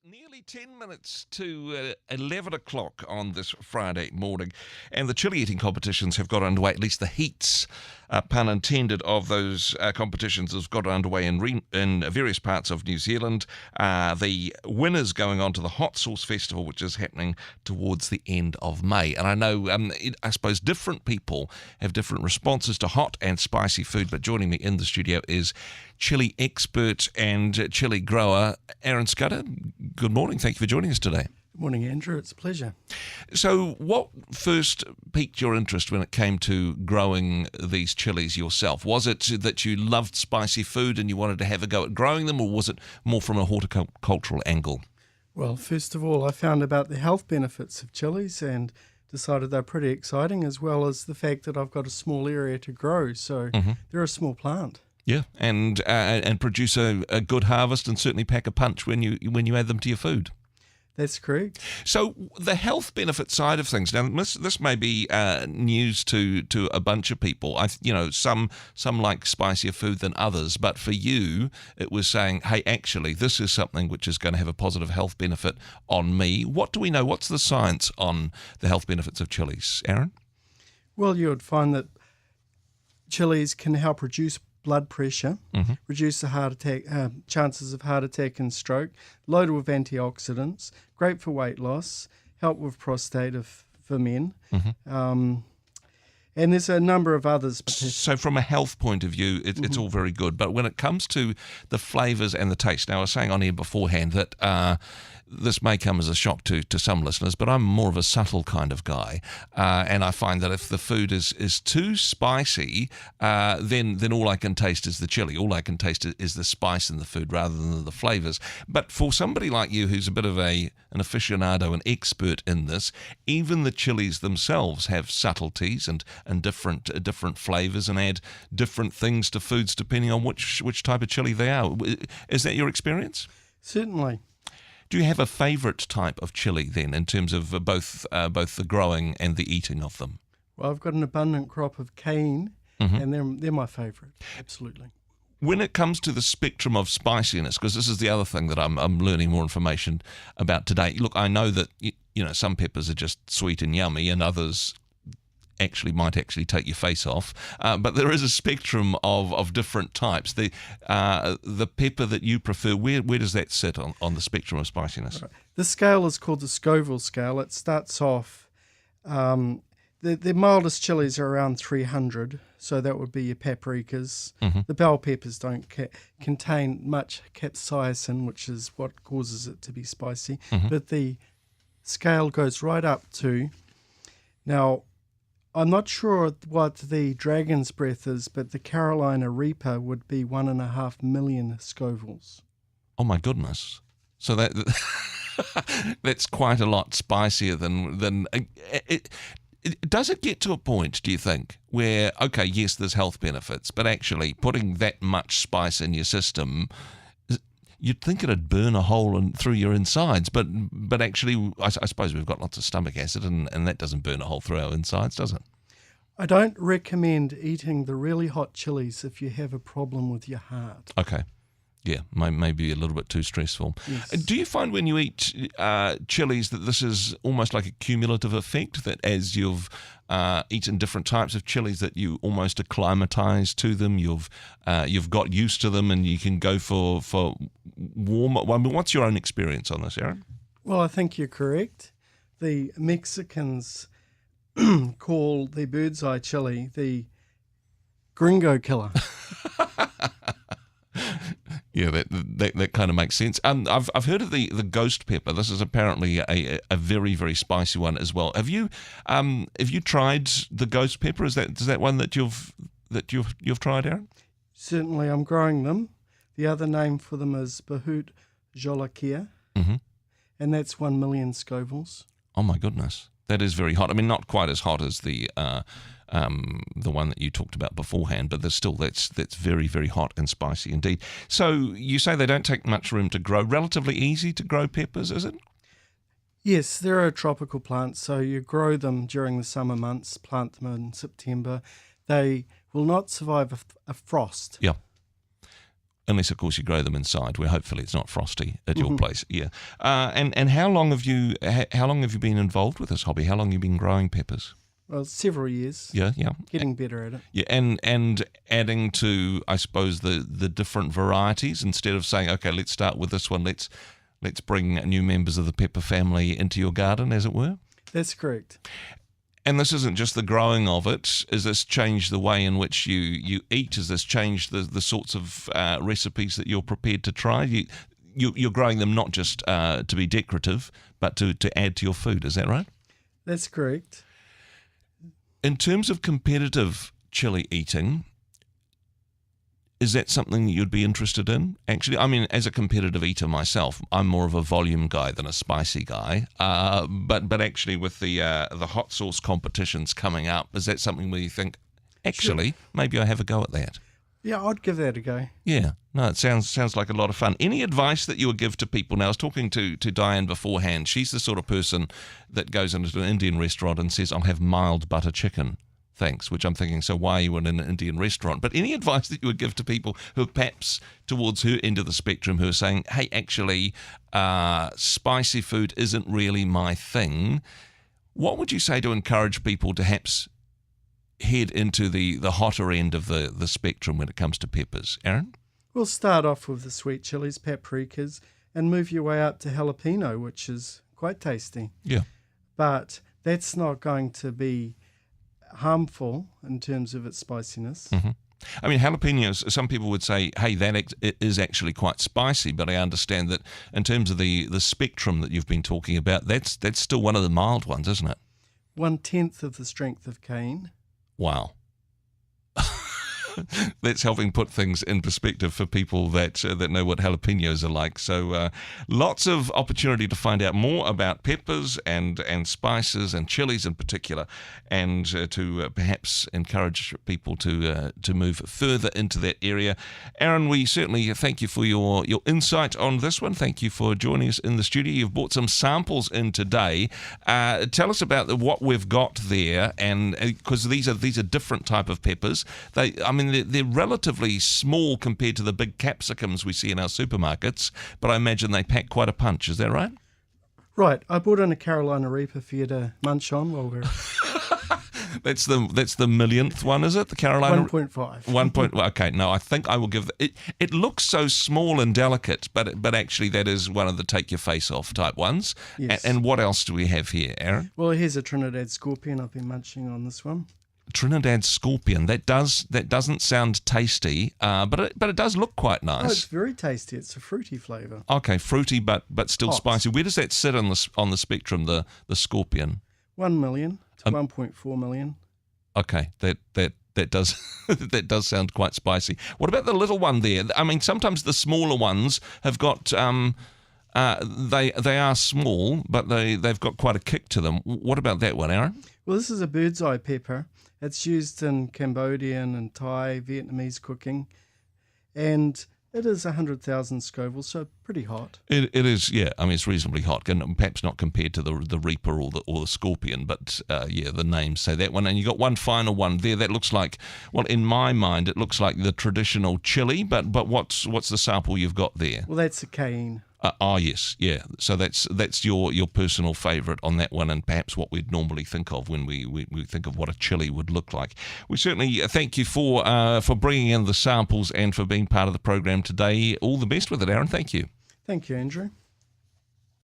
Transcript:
Nearly 10 minutes to 11 o'clock on this Friday morning, and the chili eating competitions have got underway, at least the heats, pun intended, of those competitions have got underway in various parts of New Zealand. The winners going on to the Hot Sauce Festival, which is happening towards the end of May. And I know, I suppose different people have different responses to hot and spicy food, but joining me in the studio is chili expert and chili grower Aaron Scudder. Good morning. Thank you for joining us today. Good morning, Andrew. It's a pleasure. So what first piqued your interest when it came to growing these chilies yourself? Was it that you loved spicy food and you wanted to have a go at growing them, or was it more from a horticultural angle? Well, first of all, I found about the health benefits of chilies and decided they're pretty exciting, as well as the fact that I've got a small area to grow, so they're a small plant. Yeah, and produce a good harvest, and certainly pack a punch when you add them to your food. That's correct. So the health benefit side of things. Now, this may be news to a bunch of people. Some like spicier food than others, but for you, it was saying, hey, actually, this is something which is going to have a positive health benefit on me. What do we know? What's the science on the health benefits of chilies, Aaron? Well, you would find that chilies can help reduce blood pressure, reduce the heart attack chances of heart attack and stroke, loaded with antioxidants, great for weight loss, help with prostate for men, and there's a number of others. So from a health point of view, it's all very good. But when it comes to the flavours and the taste, now I was saying on here beforehand that this may come as a shock to some listeners, but I'm more of a subtle kind of guy, and I find that if the food is too spicy, then all I can taste is the chili. All I can taste is the spice in the food rather than the flavours. But for somebody like you who's a bit of an aficionado, an expert in this, even the chilies themselves have subtleties and different flavours and add different things to foods depending on which type of chili they are. Is that your experience? Certainly. Do you have a favourite type of chili then, in terms of both the growing and the eating of them? Well, I've got an abundant crop of cayenne, and they're my favourite, absolutely. When it comes to the spectrum of spiciness, because this is the other thing that I'm learning more information about today. Look, I know that some peppers are just sweet and yummy, and others might take your face off, but there is a spectrum of different types. The pepper that you prefer, where does that sit on the spectrum of spiciness? Right. The scale is called the Scoville scale. It starts off, the mildest chilies are around 300, so that would be your paprikas. The bell peppers don't contain much capsaicin, which is what causes it to be spicy, but the scale goes right up to, now, I'm not sure what the dragon's breath is, but the Carolina Reaper would be 1.5 million Scovilles. Oh my goodness! So that's quite a lot spicier than it. Does it get to a point, do you think, where, okay, yes, there's health benefits, but actually putting that much spice in your system, you'd think it'd burn a hole through your insides, but actually, I suppose we've got lots of stomach acid, and that doesn't burn a hole through our insides, does it? I don't recommend eating the really hot chilies if you have a problem with your heart. Okay. Yeah, maybe a little bit too stressful. Yes. Do you find when you eat chilies that this is almost like a cumulative effect, that as you've eaten different types of chilies that you almost acclimatise to them, you've got used to them, and you can go for warmer? I mean, what's your own experience on this, Aaron? Well, I think you're correct. The Mexicans call the bird's eye chili the gringo killer. Yeah, that kind of makes sense. I've heard of the ghost pepper. This is apparently a very, very spicy one as well. Have you tried the ghost pepper? Is that one that you've tried, Aaron? Certainly, I'm growing them. The other name for them is Bahut Jolakia, and that's 1 million Scovilles. Oh my goodness, that is very hot. I mean, not quite as hot as the one that you talked about beforehand, but that's very, very hot and spicy indeed. So you say they don't take much room to grow. Relatively easy to grow peppers, is it? Yes, they're a tropical plant, so you grow them during the summer months, plant them in September. They will not survive a frost. Yeah. Unless, of course, you grow them inside, where hopefully it's not frosty at your place. Yeah. And how long have you been involved with this hobby? How long have you been growing peppers? Well, several years. Yeah. Getting better at it. Yeah, and adding to, I suppose, the different varieties, instead of saying, okay, let's start with this one. Let's bring new members of the pepper family into your garden, as it were. That's correct. And this isn't just the growing of it. Has this changed the way in which you eat? Has this changed the sorts of recipes that you're prepared to try? You're growing them not just to be decorative, but to add to your food. Is that right? That's correct. In terms of competitive chili eating, is that something that you'd be interested in? Actually, I mean, as a competitive eater myself, I'm more of a volume guy than a spicy guy. But actually, with the hot sauce competitions coming up, is that something where you think, actually, maybe I have a go at that? Yeah, I'd give that a go. Yeah, no, it sounds like a lot of fun. Any advice that you would give to people? Now, I was talking to Diane beforehand. She's the sort of person that goes into an Indian restaurant and says, I'll have mild butter chicken. Thanks, which I'm thinking, so why are you in an Indian restaurant? But any advice that you would give to people who are perhaps towards her end of the spectrum, who are saying, hey, actually, spicy food isn't really my thing, what would you say to encourage people to perhaps head into the hotter end of the spectrum when it comes to peppers? Aaron? We'll start off with the sweet chilies, paprikas, and move your way up to jalapeno, which is quite tasty. Yeah. But that's not going to be harmful in terms of its spiciness. Mm-hmm. I mean, jalapenos, some people would say, hey, it is actually quite spicy, but I understand that in terms of the spectrum that you've been talking about, that's still one of the mild ones, isn't it? 1/10 of the strength of cane. Wow. That's helping put things in perspective for people that know what jalapenos are like. So lots of opportunity to find out more about peppers and spices and chilies in particular, and to perhaps encourage people to move further into that area. Aaron, we certainly thank you for your insight on this one. Thank you for joining us in the studio. You've brought some samples in today. Tell us about what we've got there, and because these are different type of peppers. They're relatively small compared to the big capsicums we see in our supermarkets, but I imagine they pack quite a punch. Is that right? Right. I brought in a Carolina Reaper for you to munch on while we're... That's the millionth one, is it? The Carolina 1.5. Okay, no, I think I will give it. It looks so small and delicate, but actually that is one of the take your face off type ones. Yes. And what else do we have here, Aaron? Well, here's a Trinidad Scorpion. I've been munching on this one. Trinidad Scorpion. That doesn't sound tasty, but it does look quite nice. Oh, it's very tasty. It's a fruity flavour. Okay, fruity, but still hot. Spicy. Where does that sit on the spectrum? The Scorpion. 1 million to 1.4 million. Okay, that does that does sound quite spicy. What about the little one there? I mean, sometimes the smaller ones have got they are small, but they've got quite a kick to them. What about that one, Aaron? Well, this is a bird's eye pepper. It's used in Cambodian and Thai, Vietnamese cooking, and it is 100,000 Scoville, so pretty hot. It is, yeah. I mean, it's reasonably hot, and perhaps not compared to the Reaper or the Scorpion, but the names say that one. And you got one final one there that looks like, well, in my mind, it looks like the traditional chili. But what's the sample you've got there? Well, that's a cayenne. Yes, yeah. So that's your personal favourite on that one, and perhaps what we'd normally think of when we think of what a chili would look like. We certainly thank you for bringing in the samples and for being part of the program today. All the best with it, Aaron. Thank you. Thank you, Andrew.